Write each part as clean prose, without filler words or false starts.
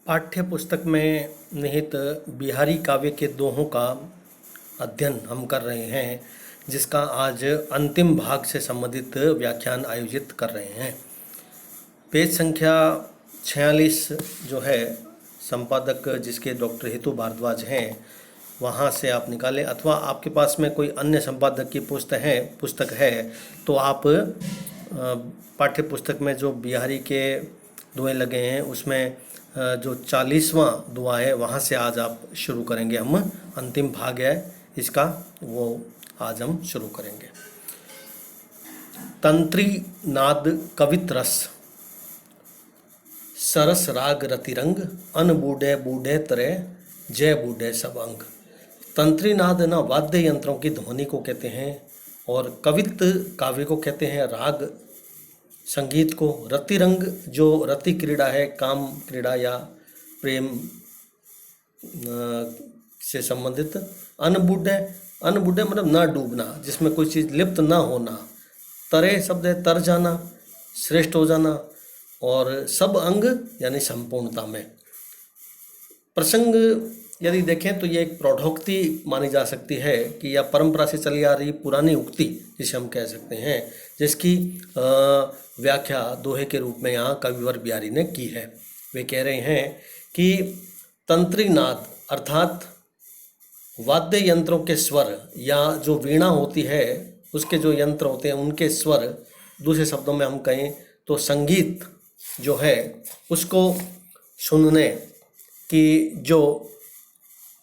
पाठ्य पुस्तक में निहित बिहारी काव्य के दोहों का अध्ययन हम कर रहे हैं, जिसका आज अंतिम भाग से संबंधित व्याख्यान आयोजित कर रहे हैं। पेज संख्या 46 जो है, संपादक जिसके डॉक्टर हितू भारद्वाज हैं, वहाँ से आप निकालें, अथवा आपके पास में कोई अन्य संपादक की पुस्तक है तो आप पाठ्य पुस्तक में जो बिहारी के दुए लगे हैं उसमें जो 40वां दुआ है वहाँ से आज आप शुरू करेंगे। हम अंतिम भाग है इसका, वो आज हम शुरू करेंगे। तंत्री नाद कवित रस, सरस राग रतिरंग, अन बूढ़े बूढ़े तरह जय बूढ़े सब अंग। तंत्री नाद ना वाद्य यंत्रों की ध्वनि को कहते हैं, और कवित काव्य को कहते हैं, राग संगीत को, रतिरंग जो रति क्रीड़ा है, काम क्रीड़ा या प्रेम से संबंधित, अनबूढ़े मतलब न डूबना, जिसमें कोई चीज़ लिप्त न होना, तरे शब्द है तर जाना, श्रेष्ठ हो जाना, और सब अंग यानी संपूर्णता में। प्रसंग यदि देखें तो ये एक प्रौढ़ोक्ति मानी जा सकती है कि यह परंपरा से चली आ रही पुरानी उक्ति जिसे हम कह सकते हैं, जिसकी व्याख्या दोहे के रूप में यहाँ कविवर बिहारी ने की है। वे कह रहे हैं कि तंत्री नाद अर्थात वाद्य यंत्रों के स्वर, या जो वीणा होती है उसके जो यंत्र होते हैं उनके स्वर, दूसरे शब्दों में हम कहें तो संगीत जो है उसको सुनने की जो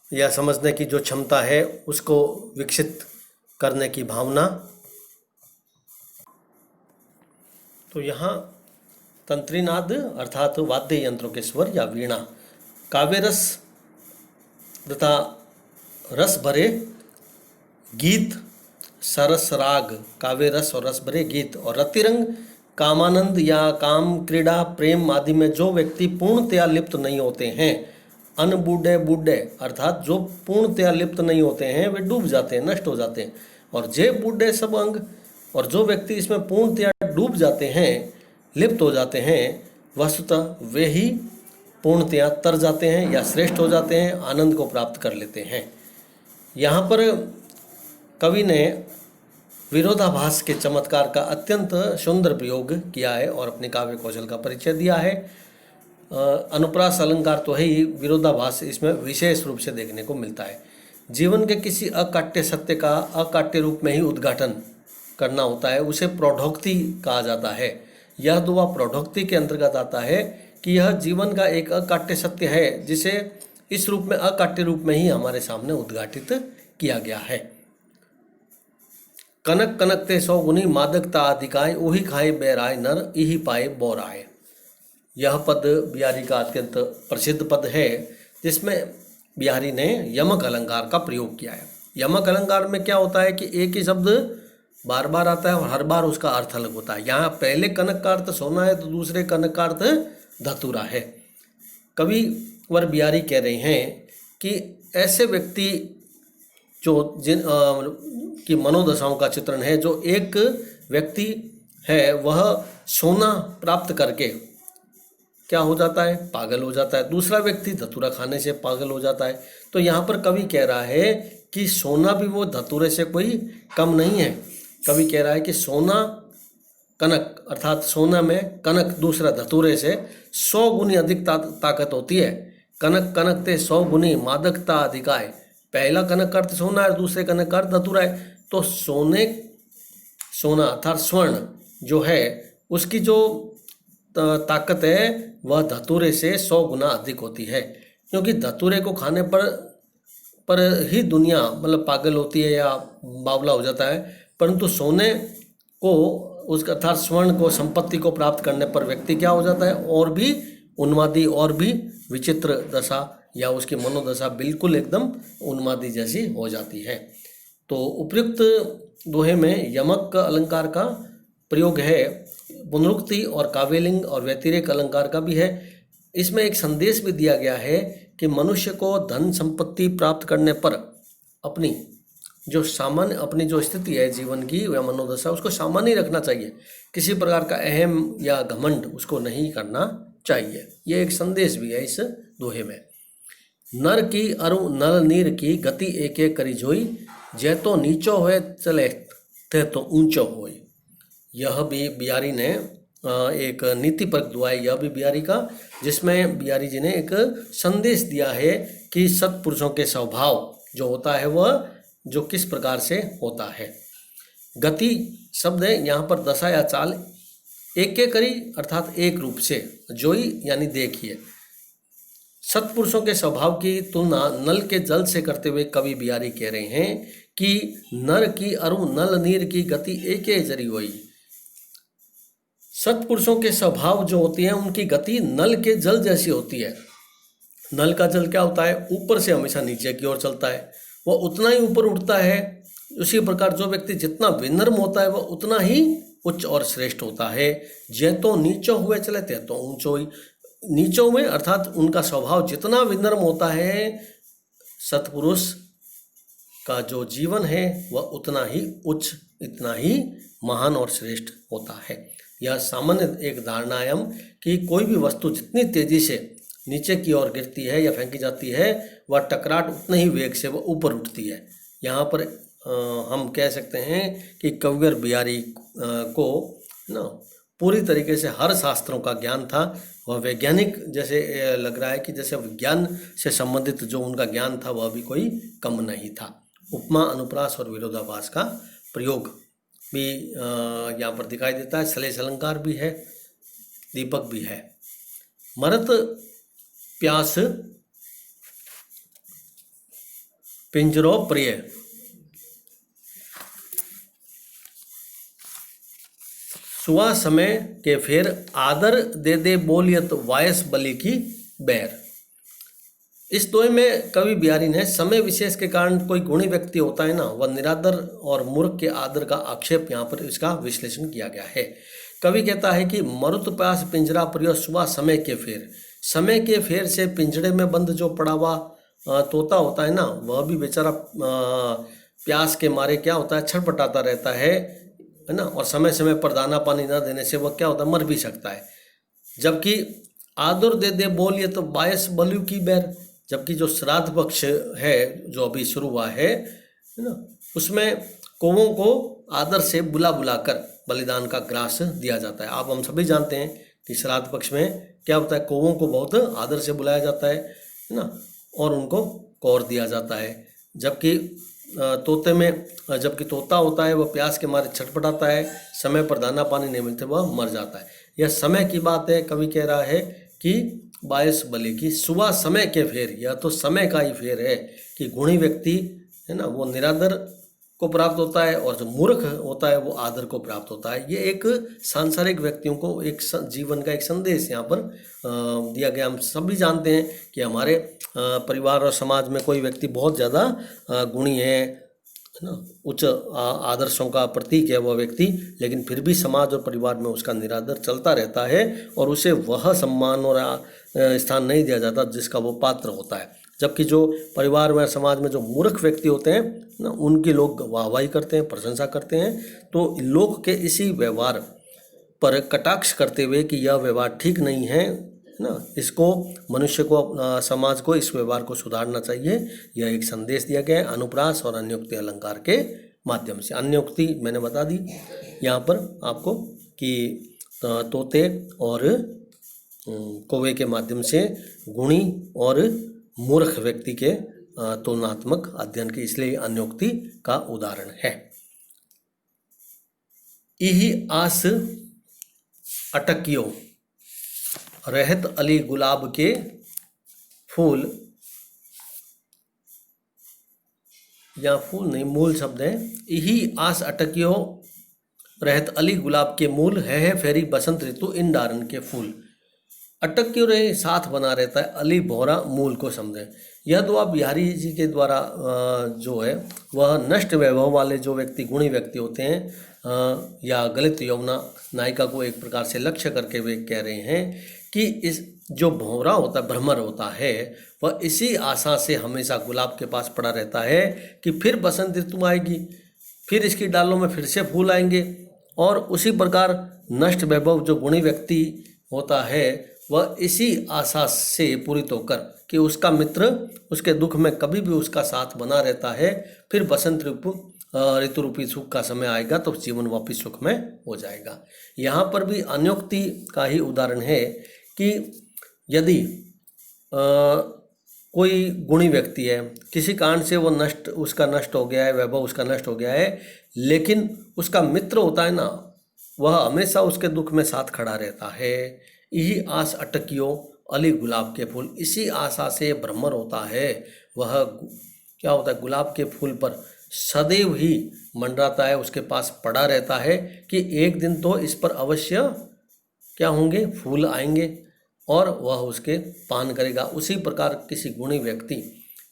या समझने की जो क्षमता है उसको विकसित करने की भावना। तो यहाँ तंत्रीनाद अर्थात वाद्य यंत्रों के स्वर या वीणा, काव्य रस तथा रस भरे गीत, सरस राग, काव्य रस और रस भरे गीत, और रतिरंग कामानंद या काम क्रीड़ा प्रेम आदि में जो व्यक्ति पूर्णतया लिप्त नहीं होते हैं। अनबूढ़े बूढ़े अर्थात जो पूर्णतया लिप्त नहीं होते हैं वे डूब जाते हैं, नष्ट हो जाते हैं, और जे बूढ़े सब अंग, और जो व्यक्ति इसमें पूर्णतया डूब जाते हैं, लिप्त हो जाते हैं, वस्तुतः वे ही पूर्णतया तर जाते हैं या श्रेष्ठ हो जाते हैं, आनंद को प्राप्त कर लेते हैं। यहाँ पर कवि ने विरोधाभास के चमत्कार का अत्यंत सुंदर प्रयोग किया है और अपने काव्य कौशल का परिचय दिया है। अनुप्रास अलंकार तो है ही, विरोधाभास इसमें विशेष रूप से देखने को मिलता है। जीवन के किसी अकाट्य सत्य का अकाट्य रूप में ही उद्घाटन करना होता है, उसे प्रौढ़ोक्ति कहा जाता है। यह दुआ प्रौढ़ोक्ति के अंतर्गत आता है कि यह जीवन का एक अकाट्य सत्य है जिसे इस रूप में, अकाट्य रूप में ही हमारे सामने उद्घाटित किया गया है। कनक कनकते 100 गुनी, मादकता अधिकाय, ओही खाए बैराय नर, इही पाए बोराय। यह पद बिहारी का अत्यंत प्रसिद्ध पद है, जिसमें बिहारी ने यमक अलंकार का प्रयोग किया है। यमक अलंकार में क्या होता है कि एक ही शब्द बार बार आता है और हर बार उसका अर्थ अलग होता है। यहाँ पहले कनक का अर्थ सोना है तो दूसरे कनक का अर्थ धतूरा है। कवि वर बिहारी कह रहे हैं कि ऐसे व्यक्ति जो जिन की मनोदशाओं का चित्रण है, जो एक व्यक्ति है वह सोना प्राप्त करके क्या हो जाता है, पागल हो जाता है, दूसरा व्यक्ति धतूरा खाने से पागल हो जाता है। तो यहाँ पर कवि कह रहा है कि सोना भी वो धतूरे से कोई कम नहीं है। कवि कह रहा है कि सोना कनक अर्थात सोना में कनक दूसरा धतूरे से 100 गुनी अधिक ताकत होती है। कनक कनकते 100 गुनी, मादकता अधिकाय। पहला कनक का अर्थ सोना है, दूसरे कनक का अर्थ धतूरा है। तो सोना अर्थात स्वर्ण जो है उसकी जो ताकत है वह धतूरे से 100 गुना अधिक होती है, क्योंकि धतूरे को खाने पर ही दुनिया मतलब पागल होती है या बावला हो जाता है, परंतु सोने को उसका अर्थात स्वर्ण को, संपत्ति को प्राप्त करने पर व्यक्ति क्या हो जाता है, और भी उन्मादी और भी विचित्र दशा या उसकी मनोदशा बिल्कुल एकदम उन्मादी जैसी हो जाती है। तो उपयुक्त दोहे में यमक अलंकार का प्रयोग है, पुनरुक्ति और काव्यलिंग और व्यतिरेक अलंकार का भी है। इसमें एक संदेश भी दिया गया है कि मनुष्य को धन संपत्ति प्राप्त करने पर अपनी जो स्थिति है जीवन की या मनोदशा, उसको सामान्य रखना चाहिए। किसी प्रकार का अहम या घमंड उसको नहीं करना चाहिए। ये एक संदेश भी है इस दोहे में। नर की अरु नल नीर की गति एक एक करी जोई, जै तो नीचो होए चले ते तो ऊंचो होई। यह भी बिहारी ने एक नीति परक दुआ है, यह भी बिहारी का, जिसमें बिहारी जी ने एक संदेश दिया है कि सत्पुरुषों के स्वभाव जो होता है वह जो किस प्रकार से होता है। गति शब्द है यहाँ पर दशा या चाल, एक एक करी अर्थात एक रूप से, जोई यानी देखिए। सत्पुरुषों के स्वभाव की तुलना नल के जल से करते हुए कवि बिहारी कह रहे हैं कि नर की अरु नल नीर की गति एक जरी हुई। सत्पुरुषों के स्वभाव जो होती है उनकी गति नल के जल जैसी होती है। नल का जल क्या होता है, ऊपर से हमेशा नीचे की ओर चलता है, वह उतना ही ऊपर उठता है। उसी प्रकार जो व्यक्ति जितना विनम्र होता है वह उतना ही उच्च और श्रेष्ठ होता है। जे तो नीचो हुए चले ते तो ऊंचो ही, नीचों में अर्थात उनका स्वभाव जितना विनम्र होता है, सत्पुरुष का जो जीवन है वह उतना ही उच्च, इतना ही महान और श्रेष्ठ होता है। यह सामान्य एक धारणा है हम कि कोई भी वस्तु जितनी तेजी से नीचे की ओर गिरती है या फेंकी जाती है, वह टकराट उतने ही वेग से वह ऊपर उठती है। यहाँ पर हम कह सकते हैं कि कविवर बिहारी को ना पूरी तरीके से हर शास्त्रों का ज्ञान था। वह वैज्ञानिक जैसे लग रहा है कि जैसे विज्ञान से संबंधित जो उनका ज्ञान था वह भी कोई कम नहीं था। उपमा, अनुप्रास और विरोधाभास का प्रयोग भी यहाँ पर दिखाई देता है। सलेश अलंकार भी है, दीपक भी है। मरत प्यास पिंजरो प्रिय, सुआ समय के फेर आदर दे दे बोलियत वायस बलि की बैर। इस दोहे में कवि बिहारी ने समय विशेष के कारण कोई गुणी व्यक्ति होता है ना, वह निरादर और मूर्ख के आदर का आक्षेप यहाँ पर इसका विश्लेषण किया गया है। कवि कहता है कि मरुत प्यास पिंजरा प्रिय सुआ समय के फेर। समय के फेर से पिंजरे में बंद जो पड़ा हुआ तोता होता है ना, वह भी बेचारा प्यास के मारे क्या होता है, छटपटाता रहता है ना। और समय समय पर दाना पानी न देने से वह क्या होता है, मर भी सकता है। जबकि आदर दे दे बोलिए तो बायस बलु की बैर, जबकि जो श्राद्ध पक्ष है जो अभी शुरू हुआ है ना, उसमें कौवों को आदर से बुला बुलाकर बलिदान का ग्रास दिया जाता है। आप हम सभी जानते हैं कि श्राद्ध पक्ष में क्या होता है, कौवों को बहुत आदर से बुलाया जाता है ना, और उनको कौर दिया जाता है। जबकि तोते में जबकि तोता होता है वह प्यास के मारे छटपटाता है, समय पर दाना पानी नहीं मिलते वह मर जाता है। यह समय की बात है। कवि कह रहा है कि बायस बलि की सुबह समय के फेर, यह तो समय का ही फेर है कि गुणी व्यक्ति है ना वो निरादर को प्राप्त होता है और जो मूर्ख होता है वो आदर को प्राप्त होता है। ये एक सांसारिक व्यक्तियों को एक जीवन का एक संदेश यहाँ पर दिया गया। हम सभी जानते हैं कि हमारे परिवार और समाज में कोई व्यक्ति बहुत ज़्यादा गुणी है ना, उच्च आदर्शों का प्रतीक है वह व्यक्ति, लेकिन फिर भी समाज और परिवार में उसका निरादर चलता रहता है और उसे वह सम्मान और स्थान नहीं दिया जाता जिसका वो पात्र होता है। जबकि जो परिवार में समाज में जो मूर्ख व्यक्ति होते हैं ना, उनकी लोग वाहवाही करते हैं, प्रशंसा करते हैं। तो लोग के इसी व्यवहार पर कटाक्ष करते हुए कि यह व्यवहार ठीक नहीं है ना, इसको मनुष्य को समाज को इस व्यवहार को सुधारना चाहिए। यह एक संदेश दिया गया है अनुप्रास और अन्योक्ति अलंकार के माध्यम से। अन्योक्ति मैंने बता दी यहाँ पर आपको कि तोते और कौवे के माध्यम से गुणी और मूर्ख व्यक्ति के तुलनात्मक अध्ययन की, इसलिए अन्योक्ति का उदाहरण है। यही आस अटकियो रहत अली गुलाब के फूल, या फूल नहीं मूल शब्द है। यही आस अटकियो रहत अली गुलाब के मूल, है फेरी बसंत ऋतु इन डारन के फूल। अटक क्यों रहे, साथ बना रहता है, अली भौरा मूल को समझें। यह दुआ बिहारी जी के द्वारा जो है वह नष्ट वैभव वाले जो व्यक्ति गुणी व्यक्ति होते हैं या गलित यौवना नायिका को एक प्रकार से लक्ष्य करके वे कह रहे हैं कि इस जो भौरा होता है, भ्रमर होता है, वह इसी आशा से हमेशा गुलाब के पास पड़ा रहता है कि फिर बसंत ऋतु आएगी, फिर इसकी डालों में फिर से फूल आएंगे। और उसी प्रकार नष्ट वैभव जो गुणी व्यक्ति होता है वह इसी आशा से पूरित होकर कि उसका मित्र उसके दुख में कभी भी उसका साथ बना रहता है, फिर बसंत ऋतु रूपी सुख का समय आएगा तो जीवन वापिस सुख में हो जाएगा। यहाँ पर भी अन्योक्ति का ही उदाहरण है कि यदि कोई गुणी व्यक्ति है, किसी कारण से वो उसका नष्ट हो गया है, वैभव उसका नष्ट हो गया है, लेकिन उसका मित्र होता है ना, वह हमेशा उसके दुख में साथ खड़ा रहता है। यही आस अटकियो अली गुलाब के फूल, इसी आशा से भ्रमर होता है। वह क्या होता है, गुलाब के फूल पर सदैव ही मंडराता है, उसके पास पड़ा रहता है कि एक दिन तो इस पर अवश्य क्या होंगे, फूल आएंगे और वह उसके पान करेगा। उसी प्रकार किसी गुणी व्यक्ति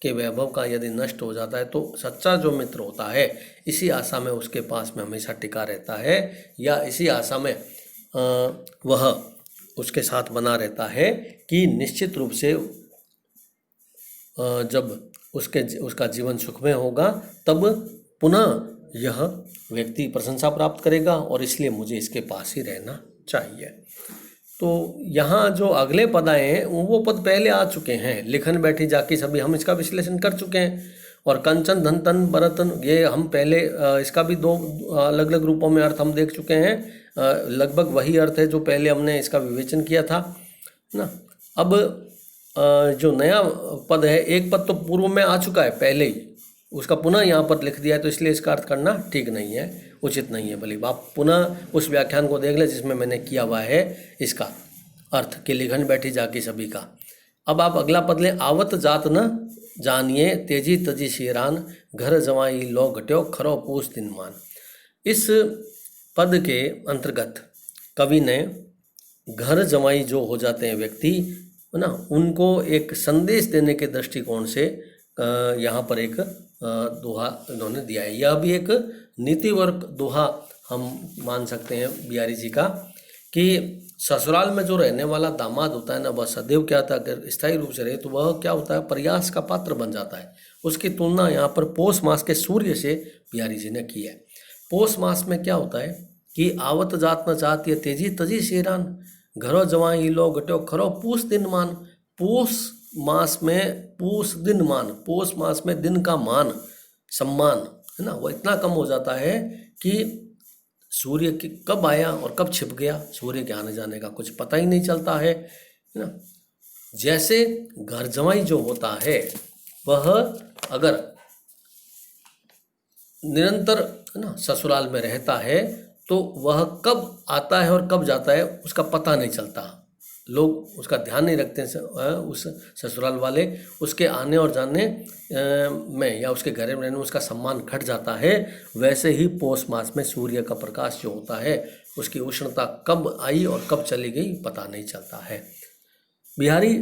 के वैभव का यदि नष्ट हो जाता है तो सच्चा जो मित्र होता है इसी आशा में उसके पास में हमेशा टिका रहता है, या इसी आशा में वह उसके साथ बना रहता है कि निश्चित रूप से जब उसका जीवन सुखमय होगा तब पुनः यह व्यक्ति प्रशंसा प्राप्त करेगा, और इसलिए मुझे इसके पास ही रहना चाहिए। तो यहाँ जो अगले पद आए हैं वो पद पहले आ चुके हैं, लिखन बैठी जाकी सभी, हम इसका विश्लेषण कर चुके हैं। और कंचन धन तन बरतन, ये हम पहले इसका भी दो अलग अलग रूपों में अर्थ हम देख चुके हैं। लगभग वही अर्थ है जो पहले हमने इसका विवेचन किया था ना। अब जो नया पद है, एक पद तो पूर्व में आ चुका है पहले ही, उसका पुनः यहाँ पर लिख दिया है, तो इसलिए इसका अर्थ करना ठीक नहीं है, उचित नहीं है। भले आप पुनः उस व्याख्यान को देख लें जिसमें मैंने किया हुआ है इसका अर्थ कि लिखन बैठी जाकी सभी का। अब आप अगला पद लें, आवत जात न जानिए तेजी तजी शेरान, घर जवाई लो घट्यो खरो पूस दिन मान। इस पद के अंतर्गत कवि ने घर जवाई जो हो जाते हैं व्यक्ति ना, उनको एक संदेश देने के दृष्टिकोण से यहाँ पर एक दोहा इन्होंने दिया है। यह भी एक नीतिवर्ग दोहा हम मान सकते हैं बिहारी जी का, कि ससुराल में जो रहने वाला दामाद होता है ना, वह सदैव क्या होता है, अगर स्थायी रूप से रहे तो वह क्या होता है, प्रयास का पात्र बन जाता है। उसकी तुलना यहाँ पर पौष मास के सूर्य से बिहारी जी ने की है। पौष मास में क्या होता है कि आवत जात न जात ये तेजी तजी शेरान, घरो जवाई लो घट्यो खरो पूस दिन मान। पूस मास में पूस दिन मान, पौष मास में दिन का मान सम्मान है ना, वो इतना कम हो जाता है कि सूर्य की कब आया और कब छिप गया, सूर्य के आने जाने का कुछ पता ही नहीं चलता है ना। जैसे घर जवाई जो होता है वह अगर निरंतर है ना ससुराल में रहता है तो वह कब आता है और कब जाता है उसका पता नहीं चलता। लोग उसका ध्यान नहीं रखते हैं, उस ससुराल वाले उसके आने और जाने में या उसके घर में रहने में उसका सम्मान घट जाता है। वैसे ही पौष मास में सूर्य का प्रकाश जो होता है उसकी उष्णता कब आई और कब चली गई पता नहीं चलता है। बिहारी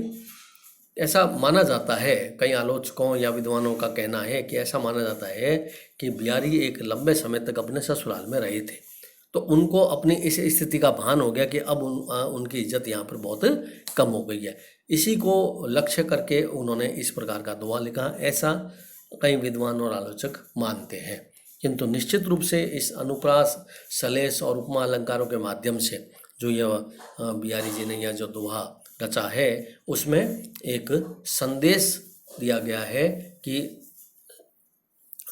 ऐसा माना जाता है, कई आलोचकों या विद्वानों का कहना है कि ऐसा माना जाता है कि बिहारी एक लंबे समय तक अपने ससुराल में रहे थे, तो उनको अपनी इस स्थिति का भान हो गया कि अब उनकी इज्जत यहाँ पर बहुत कम हो गई है। इसी को लक्ष्य करके उन्होंने इस प्रकार का दोहा लिखा, ऐसा कई विद्वान और आलोचक मानते हैं। किंतु निश्चित रूप से इस अनुप्रास, सलेस और उपमा अलंकारों के माध्यम से जो यह बिहारी जी ने यह जो दोहा रचा है उसमें एक संदेश दिया गया है कि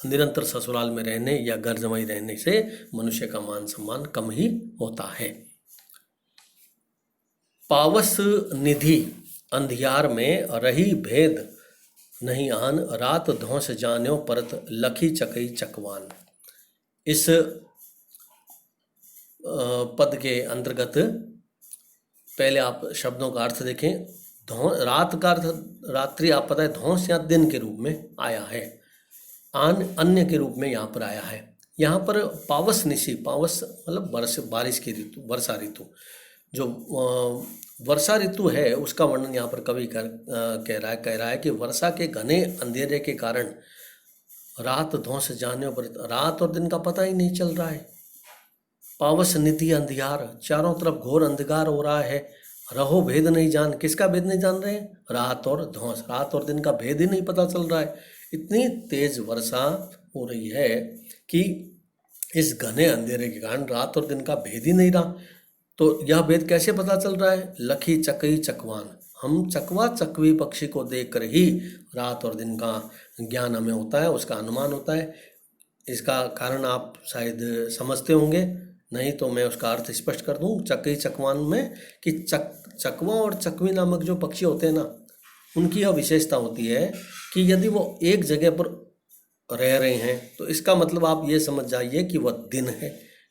निरंतर ससुराल में रहने या घर जमाई रहने से मनुष्य का मान सम्मान कम ही होता है। पावस निधि अंधियार में रही भेद नहीं आन, रात धौंस जान्यो परत लखी चकई चकवान। इस पद के अंतर्गत पहले आप शब्दों का अर्थ देखें। रात का अर्थ रात्रि, आप पता है धौंस या दिन के रूप में आया है, आन अन्य के रूप में यहाँ पर आया है। यहाँ पर पावस निशी, पावस मतलब बारिश की ऋतु, वर्षा ऋतु, जो वर्षा ऋतु है उसका वर्णन यहाँ पर कवि कह रहा है कि वर्षा के घने अंधेरे के कारण रात धौंस जाने पर रात और दिन का पता ही नहीं चल रहा है। पावस निधि अंधियार, चारों तरफ घोर अंधकार हो रहा है। रहो भेद नहीं जान, किसका भेद नहीं जान रहे हैं? रात और धौंस, रात और दिन का भेद ही नहीं पता चल रहा है। इतनी तेज वर्षा हो रही है कि इस घने अंधेरे के कारण रात और दिन का भेद ही नहीं रहा। तो यह भेद कैसे पता चल रहा है? लखी चकई चकवान, हम चकवा चकवी पक्षी को देखकर ही रात और दिन का ज्ञान हमें होता है, उसका अनुमान होता है। इसका कारण आप शायद समझते होंगे, नहीं तो मैं उसका अर्थ स्पष्ट कर दूं चकई चकवान में कि चकवा और चकवी नामक जो पक्षी होते हैं ना, उनकी यह विशेषता होती है कि यदि वो एक जगह पर रह रहे हैं तो इसका मतलब आप ये समझ जाइए कि वह दिन है,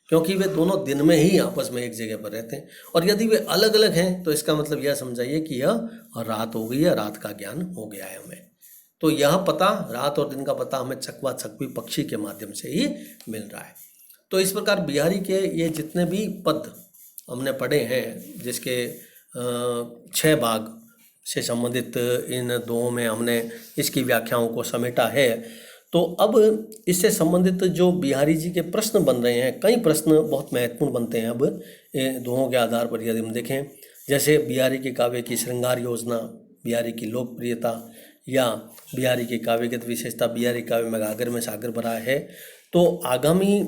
क्योंकि वे दोनों दिन में ही आपस में एक जगह पर रहते हैं। और यदि वे अलग अलग हैं तो इसका मतलब यह समझाइए कि यह रात हो गई है, रात का ज्ञान हो गया है हमें। तो यह पता, रात और दिन का पता हमें चकवा चकवी पक्षी के माध्यम से ही मिल रहा है। तो इस प्रकार बिहारी के ये जितने भी पद हमने पढ़े हैं, जिसके 6 भाग से संबंधित इन दो में हमने इसकी व्याख्याओं को समेटा है। तो अब इससे संबंधित जो बिहारी जी के प्रश्न बन रहे हैं, कई प्रश्न बहुत महत्वपूर्ण बनते हैं अब दोहों के आधार पर यदि हम देखें, जैसे बिहारी के काव्य की श्रृंगार योजना, बिहारी की लोकप्रियता, या बिहारी की काव्यगत विशेषता, बिहारी काव्य में गागर में सागर भरा है। तो आगामी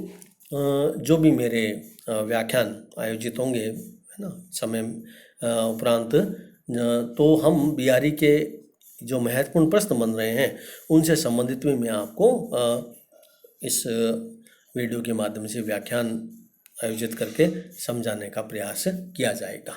जो भी मेरे व्याख्यान आयोजित होंगे, है ना, समय उपरांत, तो हम बिहारी के जो महत्वपूर्ण प्रश्न बन रहे हैं उनसे संबंधित भी मैं आपको इस वीडियो के माध्यम से व्याख्यान आयोजित करके समझाने का प्रयास किया जाएगा।